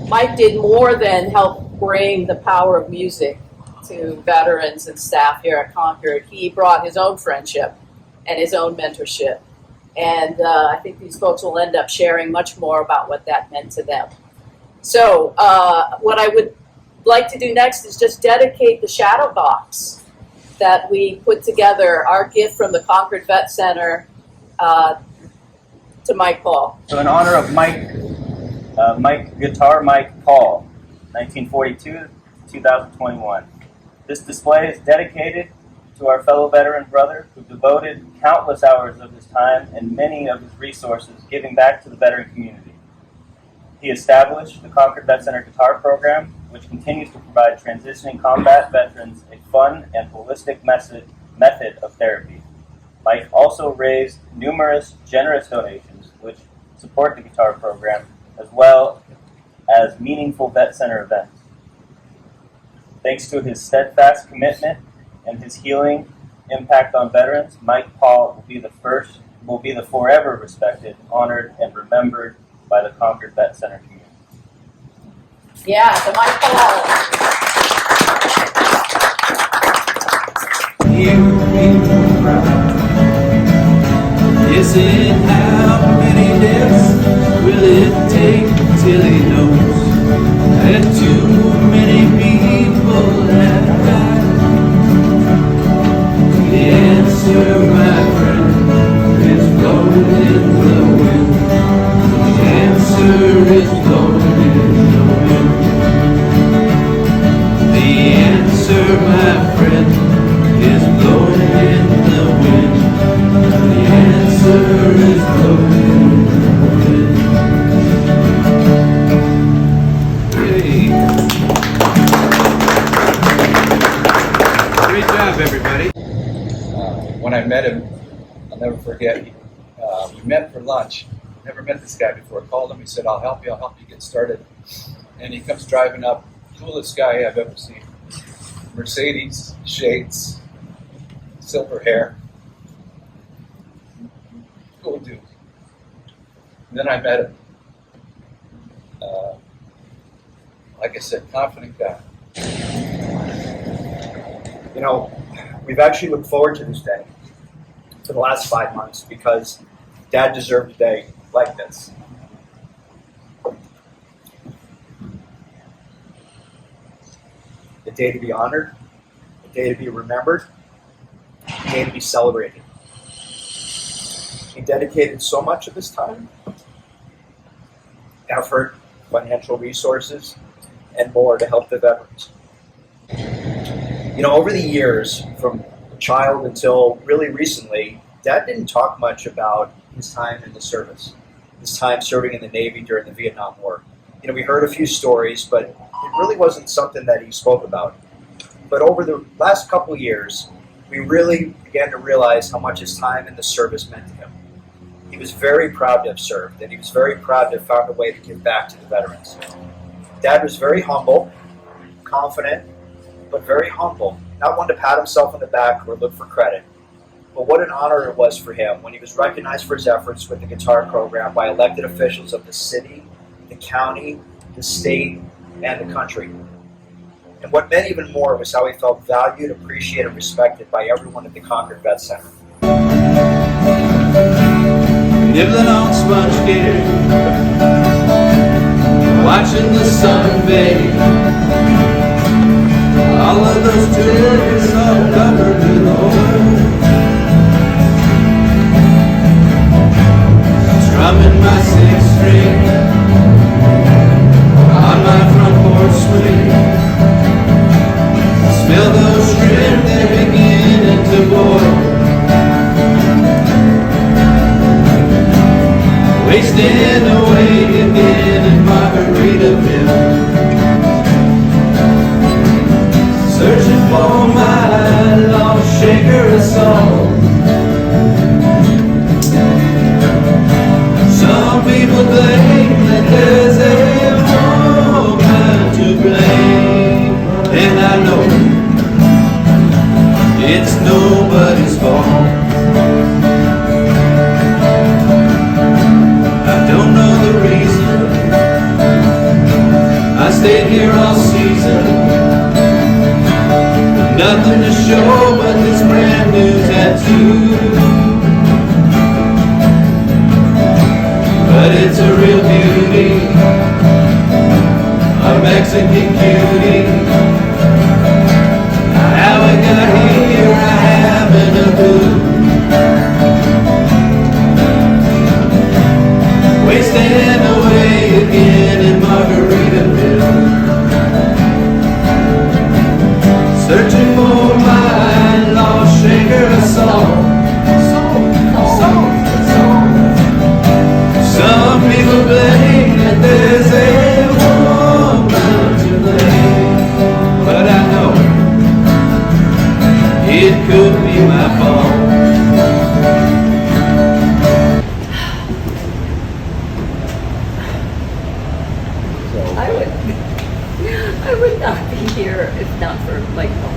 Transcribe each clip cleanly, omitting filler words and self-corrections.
Mike did more than help bring the power of music to veterans and staff here at Concord. He brought his own friendship and his own mentorship. And I think these folks will end up sharing much more about what that meant to them. So what I would like to do next is just dedicate the shadow box that we put together, our gift from the Concord Vet Center, to Mike Paul. So in honor of Guitar Mike Paul, 1942 to 2021. This display is dedicated to our fellow veteran brother who devoted countless hours of his time and many of his resources giving back to the veteran community. He established the Concord Vet Center Guitar Program, which continues to provide transitioning combat veterans a fun and holistic method of therapy. Mike also raised numerous generous donations which support the guitar program, as well as meaningful vet center events. Thanks to his steadfast commitment and his healing impact on veterans, Mike Paul will be the forever respected, honored, and remembered by the Concord Vet Center community. Yeah, so Mike Paul. Yes, and how many deaths will it take till he knows that too many people have died? The answer, my friend, is blowing in the wind. The answer is blowing in the wind. The answer, my friend, is blowing in the wind. The answer is blowing in the wind. Hey. Great job, everybody. When I met him, I'll never forget, we met for lunch. Never met this guy before. I called him, he said, I'll help you get started. And he comes driving up, coolest guy I've ever seen. Mercedes, shades, silver hair. Cool dude. And then I met him. Like I said, confident guy. You know, we've actually looked forward to this day for the last 5 months because Dad deserved a day like this. A day to be honored, a day to be remembered, a day to be celebrated. He dedicated so much of his time, effort, financial resources, and more to help the veterans. You know, over the years, from a child until really recently, Dad didn't talk much about his time in the service, his time serving in the Navy during the Vietnam War. You know, we heard a few stories, but it really wasn't something that he spoke about. But over the last couple of years, we really began to realize how much his time in the service meant to him. He was very proud to have served, and he was very proud to have found a way to give back to the veterans. Dad was very humble, confident, but very humble. Not one to pat himself on the back or look for credit. But what an honor it was for him when he was recognized for his efforts with the guitar program by elected officials of the city, the county, the state, and the country. And what meant even more was how he felt valued, appreciated, and respected by everyone at the Concord Vet Center. Nibbling on sponge cake, watching the sun fade. All of those tears are covered in oil. Strumming my sixth string on my front porch swing. Smell those shrimp, they're beginning to boil. Wasting away again in Margaritaville. Searching for my lost shaker of stayed here all season. Nothing to show but this brand new tattoo. But it's a real beauty, a Mexican cutie. How I got here, I haven't a clue. Wasting away again in Margaritaville, searching for my lost shaker of song. Some people blame that there's a woman to blame, but I know it could be my fault. I would not be here if not for Michael.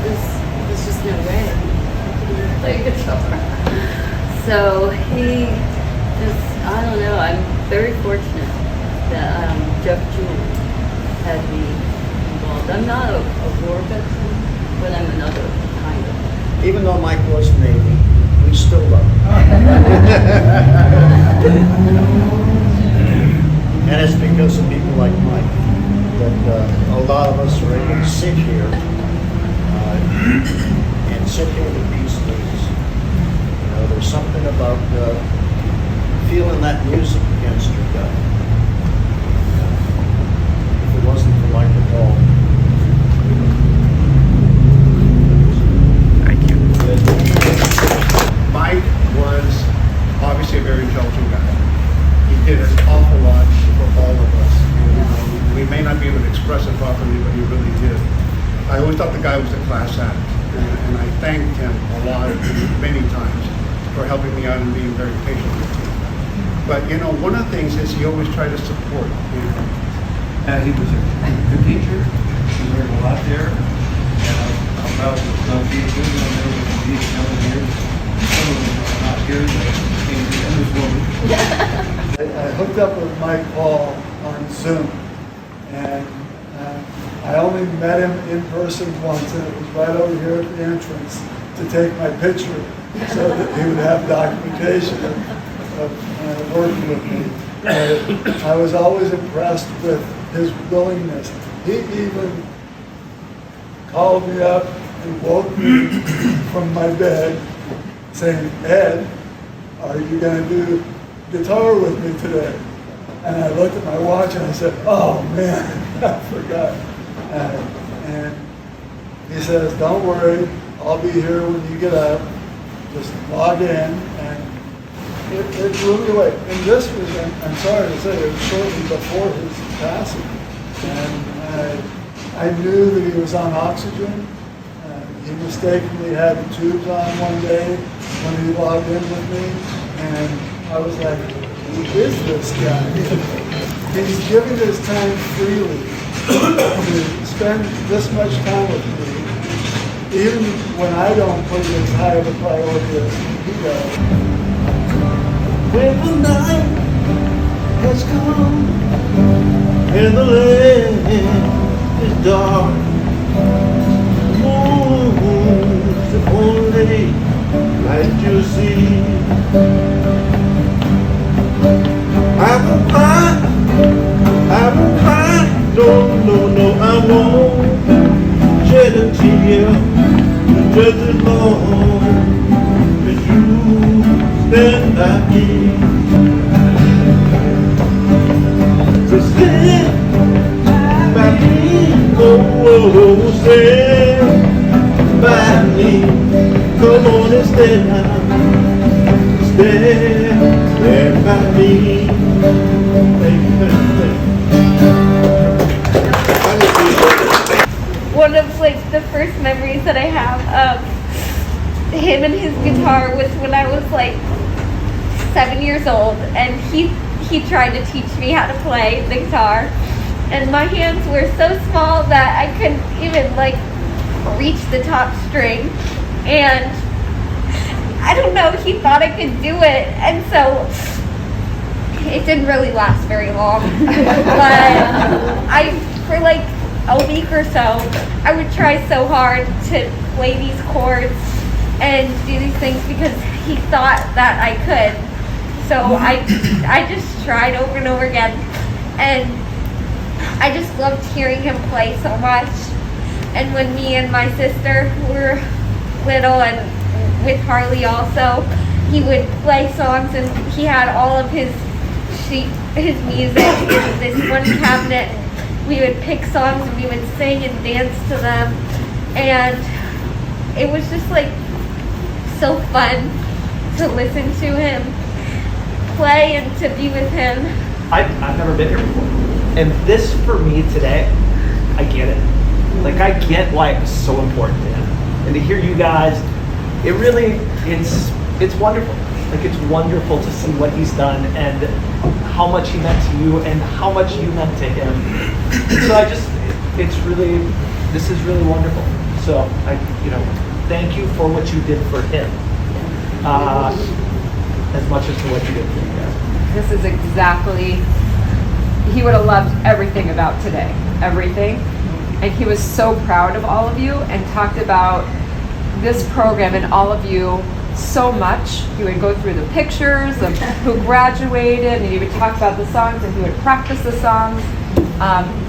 There's just no way I could play guitar. So he just, I don't know, I'm very fortunate that Jeff Jewell had me involved. I'm not a war veteran, but I'm another kind of. Even though Mike was Navy, we still love him. And it's because of people like Mike that a lot of us are able to sit here and sit here with these things. You know, there's something about feeling that music against your gut. If it wasn't for Mike at all. Mike was obviously a very intelligent guy. He did an awful lot for all of us. And, you know, we may not be able to express it properly, but he really did. I always thought the guy was a class act, and I thanked him a lot, many times, for helping me out and being very patient with me. But you know, one of the things is he always tried to support. You know. He was a good teacher. He learned a lot there. And I'm proud of being good when there was these young years. Some of them are not here, but came to end this woman. I hooked up with Mike Paul on Zoom, and I only met him in person once, and it was right over here at the entrance to take my picture so that he would have documentation of working with me. I was always impressed with his willingness. He even called me up and woke me from my bed saying, "Ed, are you going to do guitar with me today?" And I looked at my watch and I said, "Oh man, I forgot." And he says, "Don't worry, I'll be here when you get up. Just log in." And it blew me away. And this was, I'm sorry to say, it was shortly before his passing. And I knew that he was on oxygen. He mistakenly had the tubes on one day when he logged in with me. And I was like, who is this guy? He's giving his time freely to spend this much time with me, even when I don't put it as high of a priority as he does. When the night has come and the land is dark, the moon's the only light you'll see. I will cry, no, I won't shed a tear just as long as you stand by me. So stand by me, oh, stand by me. Come on and stand by me. Thank you. One of the first memories that I have of him and his guitar was when I was 7 years old, and he tried to teach me how to play the guitar, and my hands were so small that I couldn't even reach the top string, and I don't know, he thought I could do it, and so it didn't really last very long. But for like a week or so, I would try so hard to play these chords and do these things because he thought that I could. So I just tried over and over again, and I just loved hearing him play so much. And when me and my sister were little, and with Harley also, he would play songs, and he had all of his music in this one cabinet. We would pick songs and we would sing and dance to them, and it was just like so fun to listen to him play and to be with him. I've never been here before, and this for me today, I get it. Like, I get why it was so important to him, and to hear you guys, it really, it's wonderful. Like, it's wonderful to see what he's done and how much he meant to you and how much you meant to him. And so this is really wonderful. So thank you for what you did for him, as much as for what you did for you guys. This is exactly, he would have loved everything about today, everything. And he was so proud of all of you and talked about this program and all of you so much. He would go through the pictures of who graduated, and he would talk about the songs, and he would practice the songs.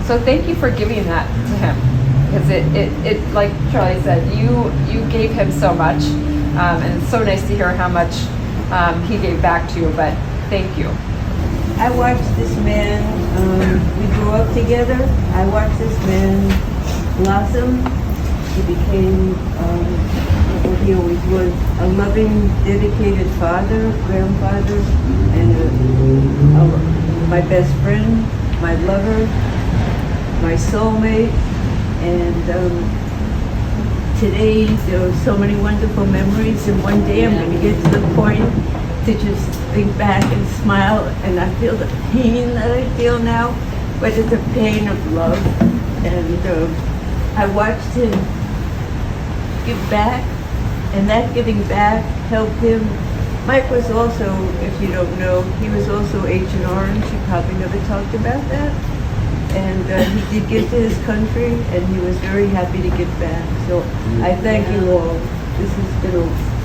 So thank you for giving that to him, because it like Charlie said, you gave him so much, and it's so nice to hear how much he gave back to you. But thank you. I watched this man, we grew up together. I watched this man blossom. He became what he always was, a loving, dedicated father, grandfather, and my best friend, my lover, my soulmate. And today there were so many wonderful memories, and one day I'm going to get to the point to just think back and smile, and I feel the pain that I feel now, but it's a pain of love. And I watched him give back, and that giving back helped him. Mike was also, if you don't know, he was also Agent Orange. He probably never talked about that. And he did give to his country, and he was very happy to give back. So I thank you all.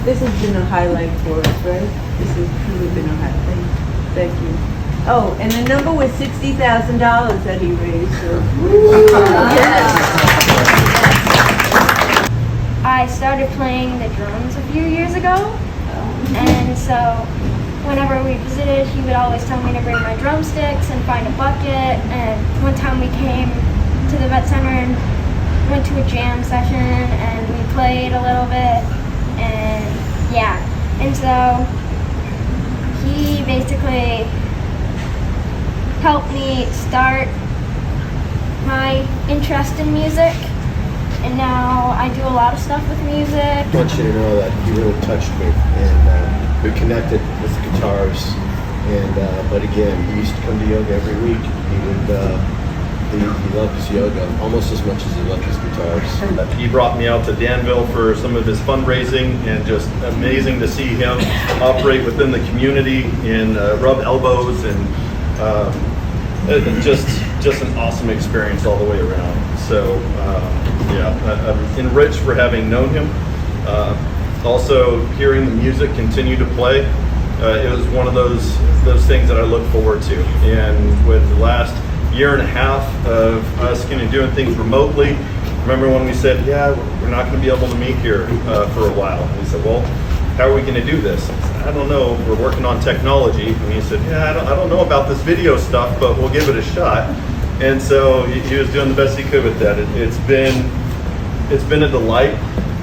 This has been a highlight for us, right? This has truly been a highlight. Thank you. Oh, and the number was $60,000 that he raised. So. Yes. I started playing the drums a few years ago, and so whenever we visited, he would always tell me to bring my drumsticks and find a bucket. And one time we came to the vet center and went to a jam session, and we played a little bit, and yeah. And so he basically helped me start my interest in music. And now I do a lot of stuff with music. I want you to know that he really touched me, and we connected with the guitars. And but again, he used to come to yoga every week. He loved his yoga almost as much as he loved his guitars. He brought me out to Danville for some of his fundraising, and just amazing to see him operate within the community and rub elbows, and just an awesome experience all the way around. So I'm enriched for having known him. Also, hearing the music continue to play, it was one of those things that I look forward to. And with the last year and a half of us kind of doing things remotely, remember when we said, yeah, we're not going to be able to meet here for a while. And we said, well, how are we going to do this? I said, I don't know. We're working on technology. And he said, yeah, I don't know about this video stuff, but we'll give it a shot. And so he was doing the best he could with that. It's been a delight.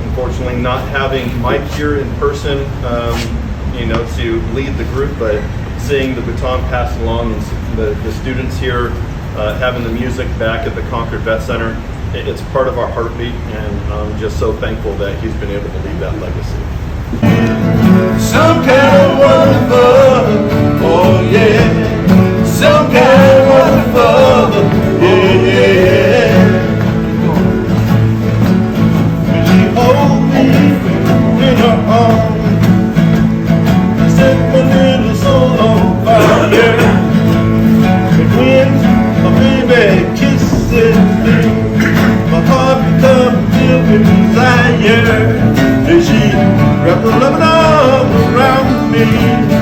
Unfortunately, not having Mike here in person, to lead the group, but seeing the baton passed along and the students here having the music back at the Concord Vet Center, it's part of our heartbeat, and I'm just so thankful that he's been able to leave that legacy. Some kind of wonderful, oh yeah. Some kind of wonderful, yeah. Will you hold me in your arms? Set my little soul on fire. And when a baby kisses ecstasy. My heart becomes filled with desire. And she wrapped her loving arms around me.